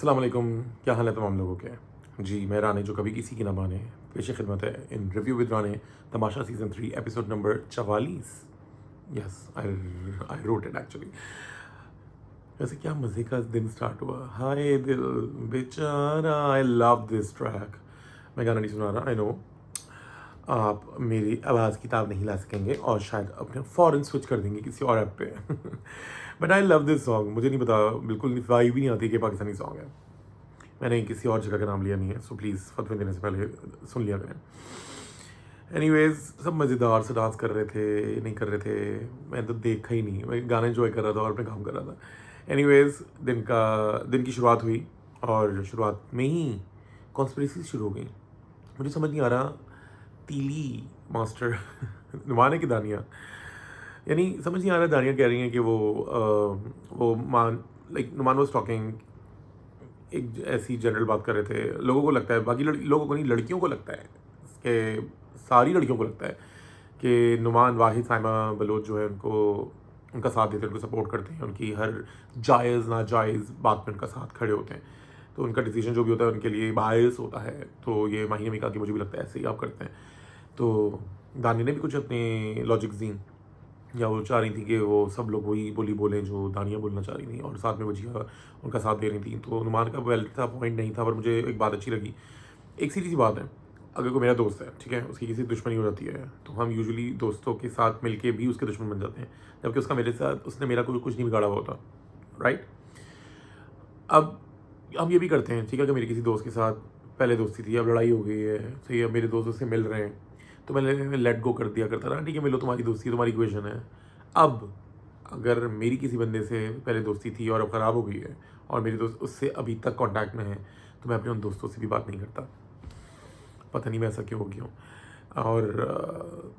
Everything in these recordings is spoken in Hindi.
अस्सलाम वालेकुम, क्या हाल है तमाम लोगों के। जी, मैं राने जो कभी किसी की ना माने, पेश खिदमत है इन रिव्यू विद राने तमाशा season 3 episode number 44। Yes, I I wrote it actually. वैसे क्या मज़े का दिन स्टार्ट हुआ। हाय दिल बेचारा, आई लव दिस ट्रैक। मैं गाना नहीं सुना रहा, आई नो आप मेरी आवाज़ की ताब नहीं ला सकेंगे और शायद अपने फ़ौरन स्विच कर देंगे किसी और ऐप पे। But I love this song. मुझे नहीं पता, बिल्कुल वाइब भी नहीं आती कि पाकिस्तानी सॉन्ग है। मैंने किसी और जगह का नाम लिया नहीं है, सो प्लीज़ फतवे देने से पहले सुन लिया करें। एनीवेज, सब मज़ेदार से डांस कर रहे थे, नहीं कर रहे थे, मैं तो देखा ही नहीं, मैं गाना एंजॉय कर रहा था और अपने काम कर रहा था। एनीवेज, दिन की शुरुआत हुई और शुरुआत में ही कॉन्स्पिरेसी शुरू हो गई। मुझे समझ नहीं आ रहा, तीली मास्टर नुमाने की दानियाँ, यानी समझ नहीं आ रहा, दानियाँ कह रही हैं कि वो मान लाइक नुमान वॉज टॉकिंग, एक ऐसी जनरल बात कर रहे थे। लोगों को लगता है, बाकी लोगों को नहीं, लड़कियों को लगता है कि सारी लड़कियों को लगता है कि नुमान वाहिद साइमा बलोच जो है उनको उनका साथ देते हैं, उनको सपोर्ट करते हैं, उनकी हर जायज़ नाजायज़ बात में उनका साथ खड़े होते हैं। तो उनका डिसीजन जो भी होता है उनके लिए बायस होता है। तो ये माही ने भी कहा कि मुझे भी लगता है ऐसे ही आप करते हैं। तो दानी ने भी कुछ अपने लॉजिक्स दी, या वो चाह रही थी कि वो सब लोग वही बोली बोलें जो दानियाँ बोलना चाह रही थी, और साथ में वजिया उनका साथ दे रही थी। तो नुमान का वैलिड था, पॉइंट नहीं था, पर मुझे एक बात अच्छी लगी। एक सीधी सी बात है, अगर कोई मेरा दोस्त है, ठीक है, उसकी किसी दुश्मनी हो जाती है, तो हम यूजुअली दोस्तों के साथ मिलके भी उसके दुश्मन बन जाते हैं, जबकि उसका मेरे साथ उसने मेरा कोई कुछ नहीं बिगाड़ा हुआ होता। राइट। अब हम ये भी करते हैं, ठीक है, कि मेरी किसी दोस्त के साथ पहले दोस्ती थी, अब लड़ाई हो गई है, सही है, मेरे दोस्त उससे मिल रहे हैं, तो मैंने लेट गो कर दिया करता था, ठीक है, मिलो, तुम्हारी दोस्ती है, तुम्हारी इक्वेशन है। अब अगर मेरी किसी बंदे से पहले दोस्ती थी और अब ख़राब हो गई है और मेरे दोस्त उससे अभी तक कांटेक्ट में है, तो मैं अपने उन दोस्तों से भी बात नहीं करता। पता नहीं मैं ऐसा क्यों हो गया हूँ। और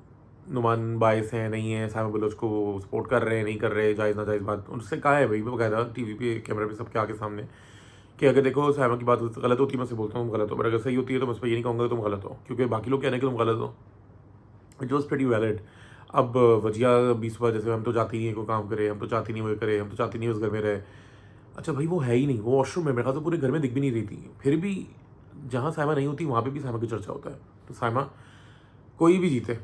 नुमान बायस हैं, नहीं है, साइमा बलोच को सपोर्ट कर रहे हैं, नहीं कर रहे, जायज़ नाजायज़ बात उनसे कहा है भाई, बकायदा टीवी पे कैमरे पे सबके आगे सामने, कि अगर देखो साइमा की बात गलत होती है, मैं उससे बोलता हूँ तुम गलत हो, बट अगर सही होती है तो मैं उस पर ये नहीं कहूँगा कि तुम गलत हो, क्योंकि बाकी लोग कह रहे हैं कि तुम गलत हो। It was pretty valid. अब वजिया 20 बार, जैसे हम तो चाहती नहीं है कोई काम करे, हम तो चाहती नहीं वो करे, हम तो चाहती नहीं उस घर में रहे। अच्छा भाई, वो है ही नहीं, वो वॉशरूम में मेरे ख्याल से पूरे घर में दिख भी नहीं रही थी, फिर भी जहाँ साइमा नहीं होती वहाँ पे भी साइमा की चर्चा होता है। तो साइमा कोई भी जीते,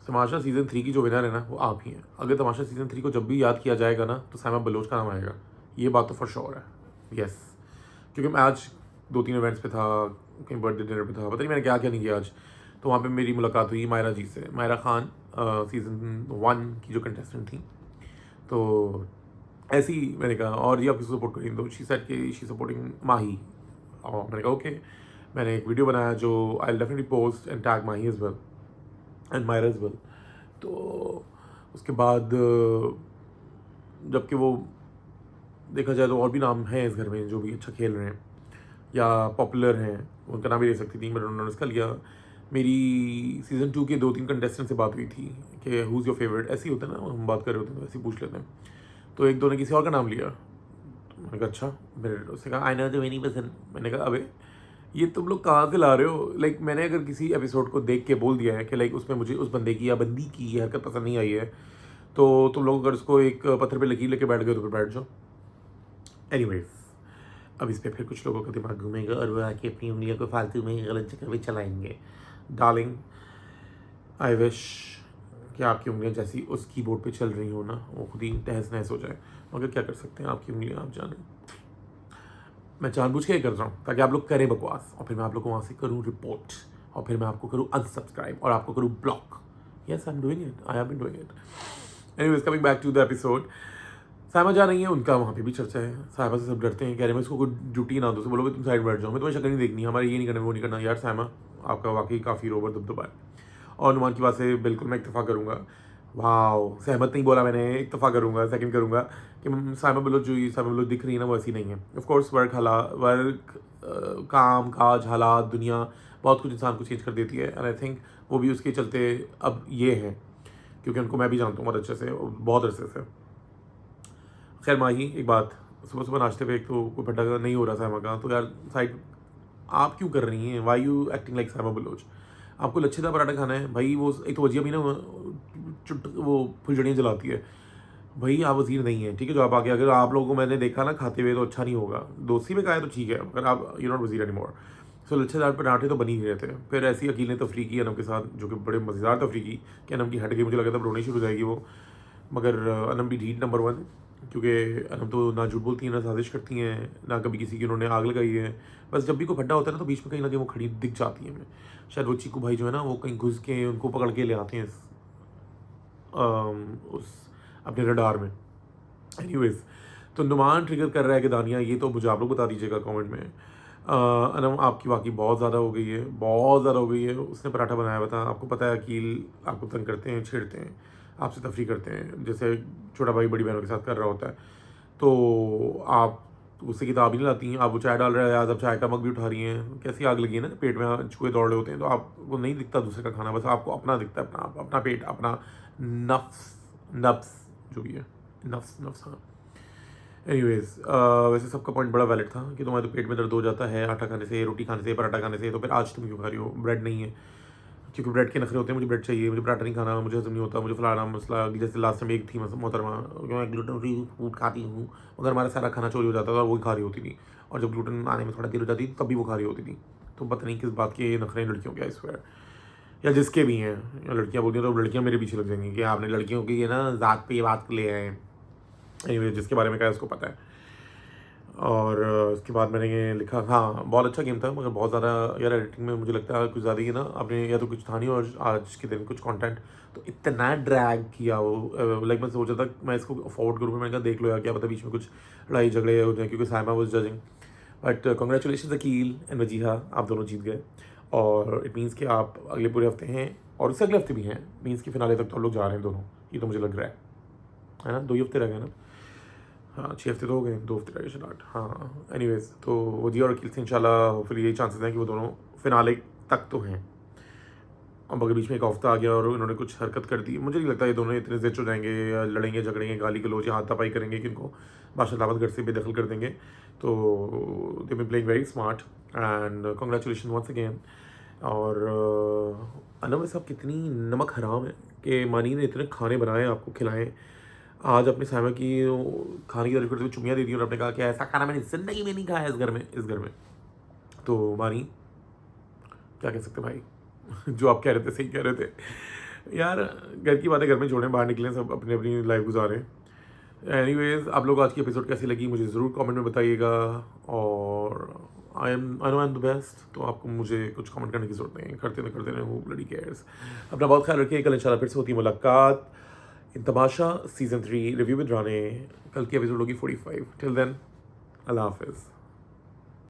तमाशा सीज़न 3 की जो विनर है ना, वो आप ही हैं। अगर तमाशा सीज़न 3 को जब भी याद किया जाएगा ना, तो साइमा बलोच का नाम आएगा, ये बात तो फॉर श्योर है। यस, क्योंकि मैं आज 2-3 इवेंट्स पे था, कहीं बर्थडे डिनर पे था, पता नहीं मैंने क्या क्या नहीं किया आज। तो वहाँ पे मेरी मुलाकात हुई मायरा जी से, मायरा खान, सीज़न 1 की जो कंटेस्टेंट थी। तो ऐसे ही मैंने कहा, और ये आप किसको सपोर्ट करेंगे, तो शी सेड कि शी सपोर्टिंग माही। और मैंने कहा ओके। मैंने एक वीडियो बनाया जो I definitely post and tag Mahi as well and Myra as well. तो उसके बाद जबकि वो देखा जाए तो और भी नाम हैं इस घर में जो भी अच्छा खेल रहे हैं या पॉपुलर हैं, उनका नाम भी ले सकती थी, बट उन्होंने उसका लिया। मेरी सीज़न 2 के 2-3 कंटेस्टेंट से बात हुई थी कि हु इज़ योर फेवरेट, ऐसे ही होता है ना, हम बात कर रहे होते हैं तो ऐसे ही पूछ लेते हैं। तो एक दो ने किसी और का नाम लिया, तो मैंने कहा अच्छा, मेरे उसने कहा आईना जो नहीं पसंद। मैंने कहा अबे ये तुम लोग कहाँ से ला रहे हो, लाइक मैंने अगर किसी एपिसोड को देख के बोल दिया है कि लाइक उसमें मुझे उस बंदे की या बंदी की ये हरकत पसंद नहीं आई है, तो तुम लोग अगर उसको एक पत्थर पे लकीर लेके बैठ गए तो फिर बैठ जाओ। एनीवेज, अब इस पर फिर कुछ लोगों का दिमाग घूमेगा और वो आके अपनी उंगलियों को फालतू में गलत जगह पे चलाएंगे। डार्लिंग, आई विश कि आपकी उंगलियां जैसी उस कीबोर्ड पे चल रही हो ना, वो खुद ही तहस नहस हो जाए, मगर क्या कर सकते हैं, आपकी उंगलियां आप जाने। मैं जानबूझ के ये कर रहा हूँ ताकि आप लोग करें बकवास, और फिर मैं आप लोग को वहाँ से करूँ रिपोर्ट, और फिर मैं आपको करूँ अनसब्सक्राइब और आपको करूँ block. Yes, I am doing it, I have been doing it. Anyways, coming back to the episode, Sahiba जा रही है, उनका वहाँ पे भी चर्चा है। साहिबा से सब डरते हैं, कह रहे हैं इसको कोई ड्यूटी ना दो, तो बोलो भाई तुम साइड बैठ जाओ, मैं तुम्हें शक्ल नहीं देखनी, हमारे ये नहीं करना वो नहीं करना। यार साहिबा, आपका वाकई काफ़ी रोबर दबदबा है। और नुमान की बात से बिल्कुल मैं इत्तेफाक करूँगा। वाह, सहमत नहीं बोला मैंने, इत्तेफाक करूँगा, सेकंड करूँगा कि साहिबा बलोच जो साहिबा बलोच दिख रही है ना, वो ऐसी नहीं है। ऑफकोर्स वर्क काम काज हालात दुनिया बहुत कुछ इंसान को चेंज कर देती है, एंड आई थिंक वो भी उसके चलते अब ये है, क्योंकि उनको मैं भी जानता हूँ बहुत अच्छे से, बहुत अरसे से। खैर माही, एक बात, सुबह सुबह नाश्ते पे एक तो कोई भट्टा नहीं हो रहा साइमा का, तो यार साइड आप क्यों कर रही हैं, why you acting like Saima Baloch. आपको लच्छेदार पराठा खाना है भाई, वो एक तो वजिया भी ना वो फुलझड़ियाँ जलाती है, भाई आप वज़ीर नहीं हैं, ठीक है, जो आप आगे अगर आप लोगों को मैंने देखा ना खाते हुए तो अच्छा नहीं होगा, दोस्ती में खाया तो ठीक है, अगर आप यू नॉट वज़ीर एनीमोर। सो लच्छेदार पराठे तो बन ही गए थे। फिर ऐसी अकील ने तफरी की अनम के साथ, जो कि बड़े मज़ेदार तफरी की कि अनम की हट गई, मुझे लगा था रोनी शुरू हो जाएगी वो, मगर अनम भी ढीठ नंबर 1, क्योंकि अनम तो ना झूठ बोलती हैं, ना साजिश करती हैं, ना कभी किसी की उन्होंने आग लगाई है। बस जब भी कोई फड्डा होता है ना तो बीच में कहीं ना कहीं वो खड़ी दिख जाती है हमें। शायद वो चीकू भाई जो है ना वो कहीं घुस के उनको पकड़ के ले आते हैं उस अपने रडार में। एनीवेज, तो नुमान ट्रिगर कर रहा है कि दानिया, ये तो मुझे आप लोग बता दीजिएगा कमेंट में। अनम आपकी वाकई बहुत ज़्यादा हो गई है, बहुत ज़्यादा हो गई है। उसने पराठा बनाया हुआ था, आपको पता है अकील आपको तंग करते हैं, छेड़ते हैं, आपसे तफरी करते हैं, जैसे छोटा भाई बड़ी बहनों के साथ कर रहा होता है। तो आप उससे किताब ही नहीं लाती हैं, आप वो चाय डाल रहे हैं, आज आप चाय का मग भी उठा रही हैं। कैसी आग लगी है ना, पेट में चूहे दौड़ रहे होते हैं तो आपको नहीं दिखता दूसरे का खाना, बस आपको अपना दिखता है, अपना पेट, अपना नफ्स, नफ्स जो भी है, नफ्स नफ्स, हाँ। एनीवेज, वैसे सबका पॉइंट बड़ा वैलिड था कि तुम्हारे तो पेट में दर्द हो जाता है आटा खाने से, रोटी खाने से, पराठा खाने से, तो फिर आज तुम क्यों खा रही हो? ब्रेड नहीं है, क्योंकि ब्रेड के नखरे होते हैं, मुझे ब्रेड चाहिए, मुझे पराठा नहीं खाना, मुझे हजम नहीं होता, मुझे फलाना मसला। जैसे लास्ट टाइम एक थी मोहतरमा, मैं ग्लूटेन फ्री फूड खाती हूँ, मगर हमारा सारा खाना चोरी हो जाता था और वही खा रही होती थी, और जब ग्लूटेन आने में थोड़ा देर हो जाती थी तब भी वो खा रही होती थी। तो पता नहीं किस बात के नखरे लड़कियों के, आई स्वेयर, या जिसके भी हैं, या लड़कियाँ बोलती हैं तो लड़कियाँ मेरे पीछे लग जाएंगी कि आपने लड़कियों की ये ना ज़ात पे ये बात ले आए हैं। एनीवे, जिसके बारे में क्या है उसको पता है। और उसके बाद मैंने ये लिखा, हाँ बहुत अच्छा गेम था, मगर बहुत ज़्यादा यार एडिटिंग में मुझे लगता है कुछ ज़्यादा ही ना आपने, या तो कुछ था नहीं, और आज के दिन कुछ कंटेंट तो इतना ड्रैग किया वो, लाइक मैं सोचा था मैं इसको अफोर्ड करूँ, मैंने कहा देख लो यार क्या पता बीच में कुछ लड़ाई झगड़े हो जाए, क्योंकि Saima was judging. But congratulation Aqeel and Wajiha, आप दोनों जीत गए, और इट मीन्स कि आप अगले पूरे हफ्ते हैं और उससे अगले हफ्ते भी हैं, मीन्स कि फिनाले तक तो हम लोग जा रहे हैं दोनों, ये तो मुझे लग रहा है ना, 2 ही हफ्ते रह गए ना। हाँ 6 हफ्ते तो हो गए, 2 हफ्ते रह गए शायद, हाँ। एनीवेज, तो वजी और अकील से इंशाल्लाह होपफुली यही चांसेस हैं कि वो दोनों फिनाले तक तो हैं। अब अगर बीच में एक हफ्ता आ गया और उन्होंने कुछ हरकत कर दी, मुझे नहीं लगता ये दोनों इतने ज़िद हो जाएंगे या लड़ेंगे झगड़ेंगे, गाली गलौज या हाथापाई करेंगे कि उनको बादशाह दावत घर से बेदखल कर देंगे। तो they be playing very smart and congratulation once again. और अनम साहब कितनी नमक हराम है कि मानी ने इतने खाने बनाए आपको खिलाएं, आज अपने साइमा की खाने की तारीफ करते हुए चुमियाँ दे दी और आपने कहा कि ऐसा खाना मैंने ज़िंदगी में नहीं खाया इस घर में। तो मानी क्या कह सकते भाई, जो आप कह रहे थे सही कह रहे थे यार, घर की बातें घर में छोड़ें, बाहर निकलें, सब अपनी अपनी लाइफ गुजारें। एनीवेज, आप लोग आज की एपिसोड कैसी लगी मुझे ज़रूर कमेंट में बताइएगा, और I know I am the best, तो आपको मुझे कुछ कमेंट करने की जरूरत नहीं है, करते रहे हूँ ब्लडी केयर्स। अपना बहुत ख्याल रखिए, कल इंशाल्लाह फिर से होती है मुलाकात इन तमाशा सीज़न 3 रिव्यू विद राने। कल की एपिसोड होगी 45। टिल देन, अल्लाह हाफिज़।